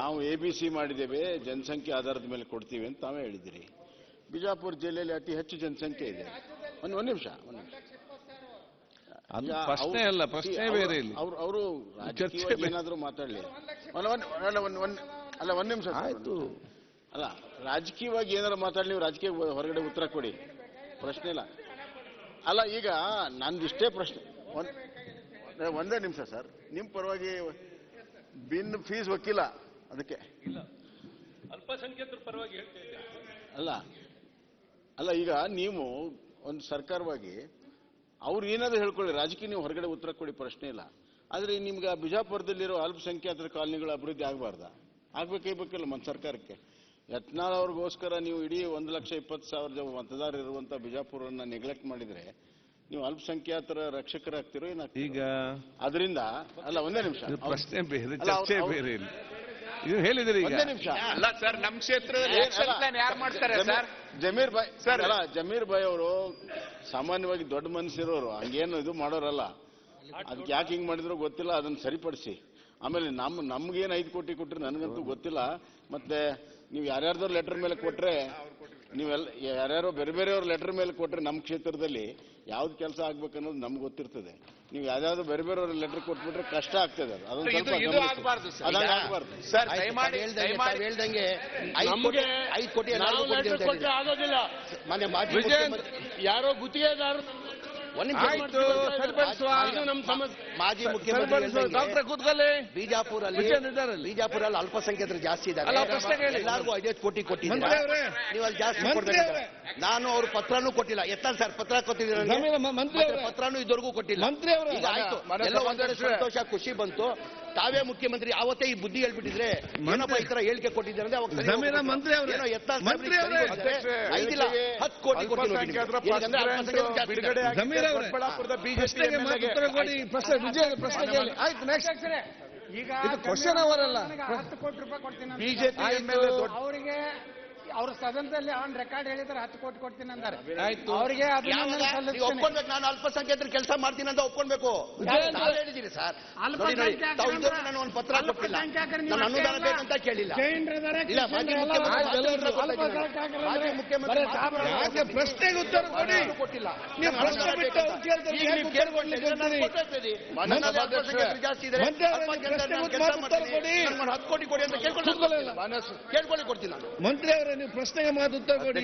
ನಾವು ABC ಮಾಡಿದ್ದೇವೆ, ಜನಸಂಖ್ಯೆ ಆಧಾರದ ಮೇಲೆ ಕೊಡ್ತೀವಿ ಅಂತ ತಾವೇ ಹೇಳಿದಿರಿ. ಬಿಜಾಪುರ ಜಿಲ್ಲೆಯಲ್ಲಿ ಅತಿ ಹೆಚ್ಚು ಜನಸಂಖ್ಯೆ ಇದೆ. ಒಂದು ನಿಮಿಷ. ಪ್ರಶ್ನೆ ಅಲ್ಲ, ಪ್ರಶ್ನೆ ಬೇರೆ ಇಲ್ಲ. ಅವರು ರಾಜಕೀಯವಾಗಿ ಏನಾದರೂ ಮಾತಾಡಲಿ. ಅಲ್ಲ, ಒಂದು ನಿಮಿಷ ಆಯ್ತು. ಅಲ್ಲ, ರಾಜಕೀಯವಾಗಿ ಏನಾದ್ರು ಮಾತಾಡಲಿ, ನೀವು ರಾಜಕೀಯ ಹೊರಗಡೆ ಉತ್ತರ ಕೊಡಿ, ಪ್ರಶ್ನೆ ಇಲ್ಲ. ಅಲ್ಲ, ಈಗ ನಂದಿಷ್ಟೇ ಪ್ರಶ್ನೆ. ಒಂದೇ ನಿಮಿಷ ಸರ್, ನಿಮ್ಮ ಪರವಾಗಿ ಬಿನ್ ಫೀಸ್ ವಕೀಲ, ಅದಕ್ಕೆ ಅಲ್ಪಸಂಖ್ಯಾತರ ಪರವಾಗಿ ಹೇಳ್ತೇನೆ. ಅಲ್ಲ, ಈಗ ನೀವು ಒಂದು ಸರ್ಕಾರವಾಗಿ ಅವ್ರು ಏನಾದ್ರು ಹೇಳ್ಕೊಳ್ಳಿ, ರಾಜಕೀಯ ನೀವು ಹೊರಗಡೆ ಉತ್ತರ ಕೊಡಿ, ಪ್ರಶ್ನೆ ಇಲ್ಲ. ಆದರೆ ನಿಮ್ಗೆ ಬಿಜಾಪುರದಲ್ಲಿರೋ ಅಲ್ಪಸಂಖ್ಯಾತರ ಕಾಲನಿಗಳ ಅಭಿವೃದ್ಧಿ ಆಗಬಾರ್ದ? ಆಗ್ಬೇಕಿಲ್ಲ మన ಸರ್ಕಾರಕ್ಕೆ. ಯತ್ನಾಳ್ ಅವ್ರಿಗೋಸ್ಕರ ನೀವು ಇಡೀ 1,20,000 ಮತದಾರರು ಇರುವಂತ ಬಿಜಾಪುರನ್ನ ನೆಗ್ಲೆಕ್ಟ್ ಮಾಡಿದ್ರೆ ನೀವು ಅಲ್ಪಸಂಖ್ಯಾತರ ರಕ್ಷಕರಾಗ್ತಿರೋ ಏನಾಗ್ತೀರಿ? ಈಗ ಅದರಿಂದ ಅಲ್ಲ, ಒಂದೇ ನಿಮಿಷ, ಪ್ರಶ್ನೆ ಬೇರೆ, ಚರ್ಚೆ ಬೇರೆ ಇಲ್ಲ. ಇದು ಹೇಳಿದ್ರಿ. ಒಂದೇ ನಿಮಿಷ. ಅಲ್ಲ ಸರ್, ನಮ್ಮ ಕ್ಷೇತ್ರದಲ್ಲಿ ಯಾರು ಮಾಡ್ತಾರೆ ಸರ್? ಜಮೀರ್ ಭಾಯ್ ಸರ್, ಅಲ್ಲ, ಜಮೀರ್ ಭಾಯ್ ಅವರು ಸಾಮಾನ್ಯವಾಗಿ ದೊಡ್ಡ ಮನಸ್ಸಿರೋರು, ಹಂಗೇನು ಇದು ಮಾಡೋರಲ್ಲ. ಅದಕ್ಕೆ ಯಾಕೆ ಹಿಂಗ್ ಮಾಡಿದ್ರು ಗೊತ್ತಿಲ್ಲ, ಅದನ್ನ ಸರಿಪಡಿಸಿ. ಆಮೇಲೆ ನಮ್ಗೇನು 5 ಕೋಟಿ ಕೊಟ್ರಿ ನನಗಂತೂ ಗೊತ್ತಿಲ್ಲ. ಮತ್ತೆ ನೀವು ಯಾರ್ಯಾರ್ದವ್ರ ಲೆಟರ್ ಮೇಲೆ ಕೊಟ್ರೆ, ನೀವೆಲ್ಲ ಯಾರ್ಯಾರೋ ಬೇರೆ ಬೇರೆಯವ್ರ ಲೆಟರ್ ಮೇಲೆ ಕೊಟ್ರೆ ನಮ್ಮ ಕ್ಷೇತ್ರದಲ್ಲಿ ಯಾವ್ದು ಕೆಲಸ ಆಗ್ಬೇಕನ್ನೋದು ನಮ್ಗೆ ಗೊತ್ತಿರ್ತದೆ. ನೀವು ಯಾವ್ದಾದ್ರು ಬೇರೆ ಬೇರೆಯವ್ರ ಲೆಟರ್ ಕೊಟ್ಬಿಟ್ರೆ ಕಷ್ಟ ಆಗ್ತದೆ. ಅದೊಂದು ಸ್ವಲ್ಪ ಆಗ್ಬಾರ್ದು ಸರ್. ಹೇಳ್ದಂಗೆ 5 ಕೋಟಿ ಆಗೋದಿಲ್ಲ. ಯಾರೋ ಗುತ್ತಿಗೆದಾರರು ಮಾಜಿ ಮುಖ್ಯಮಂತ್ರಿ ಡಾಕ್ಟರ್ ಕೂತ್ಕೊಳ್ಳಿ. ಬಿಜಾಪುರಲ್ಲಿ ಅಲ್ಪಸಂಖ್ಯಾತರು ಜಾಸ್ತಿ ಇದ್ದಾರೆ. ಎಲ್ಲರಿಗೂ 5 ಕೋಟಿ ಕೊಟ್ಟಿದ್ದಾರೆ. ನೀವು ಅಲ್ಲಿ ಜಾಸ್ತಿ ಕೊಡ್ಬೇಕು. ನಾನು ಅವ್ರ ಪತ್ರನೂ ಕೊಟ್ಟಿಲ್ಲ. ಎತ್ತಲ್ಲ ಸರ್, ಪತ್ರ ಕೊಟ್ಟಿದ್ದಾರೆ, ಪತ್ರನೂ ಇದುವರೆಗೂ ಕೊಟ್ಟಿಲ್ಲ. ಈಗ ಆಯ್ತು, ಎಲ್ಲ ಒಂದೆರಡು ಸಂತೋಷ, ಖುಷಿ ಬಂತು. ತಾವೇ ಮುಖ್ಯಮಂತ್ರಿ ಅವತ್ತೇ ಈ ಬುದ್ಧಿ ಹೇಳ್ಬಿಟ್ಟಿದ್ರೆ ಏನಪ್ಪ ಈ ತರ ಹೇಳಿಕೆ ಕೊಟ್ಟಿದ್ದಾರೆ ಅಂದ್ರೆ ಅವಾಗ 10 ಕೋಟಿ ಈಗ ಕ್ವಶನ್ ಅವರಲ್ಲ, 10 ಕೋಟಿ ರೂಪಾಯಿ ಕೊಡ್ತೀನಿ ಬಿಜೆಪಿ ಅವರಿಗೆ. ಅವ್ರ ಸದನದಲ್ಲಿ ಅವನ್ ರೆಕಾರ್ಡ್ ಹೇಳಿದ್ರೆ 10 ಕೋಟಿ ಕೊಡ್ತೀನಿ ಅಂತಾರೆ. ಅವರಿಗೆ ಒಪ್ಕೊಳ್ಬೇಕು. ನಾನು ಅಲ್ಪಸಂಖ್ಯಾತರ ಕೆಲಸ ಮಾಡ್ತೀನಿ ಅಂತ ಒಪ್ಕೊಳ್ಬೇಕು. ಹೇಳಿದೀರಿ ಸರ್, ನಾನು ಒಂದು ಪತ್ರ ಕೊಟ್ಟಿಲ್ಲ, ನಾನು ಅನುದಾನ ಬೇಕಂತ ಕೇಳಿಲ್ಲ. ಇಲ್ಲ, ಮಾಜಿ ಮುಖ್ಯಮಂತ್ರಿ ಪ್ರಶ್ನೆಗೆ ಉತ್ತರ ಕೊಡಿ. ಕೊಟ್ಟಿಲ್ಲ. ಜಾಸ್ತಿ ಇದೆ, 10 ಕೋಟಿ ಕೊಡಿ ಅಂತ ಕೇಳ್ಕೊಳ್ಳಿ, ಕೊಡ್ತೀನಿ ನಾನು. ಮಂತ್ರಿ ಅವರೇ, ನೀವು ಪ್ರಶ್ನೆಗೆ ಮಾತು ಉತ್ತರ ಕೊಡಿ.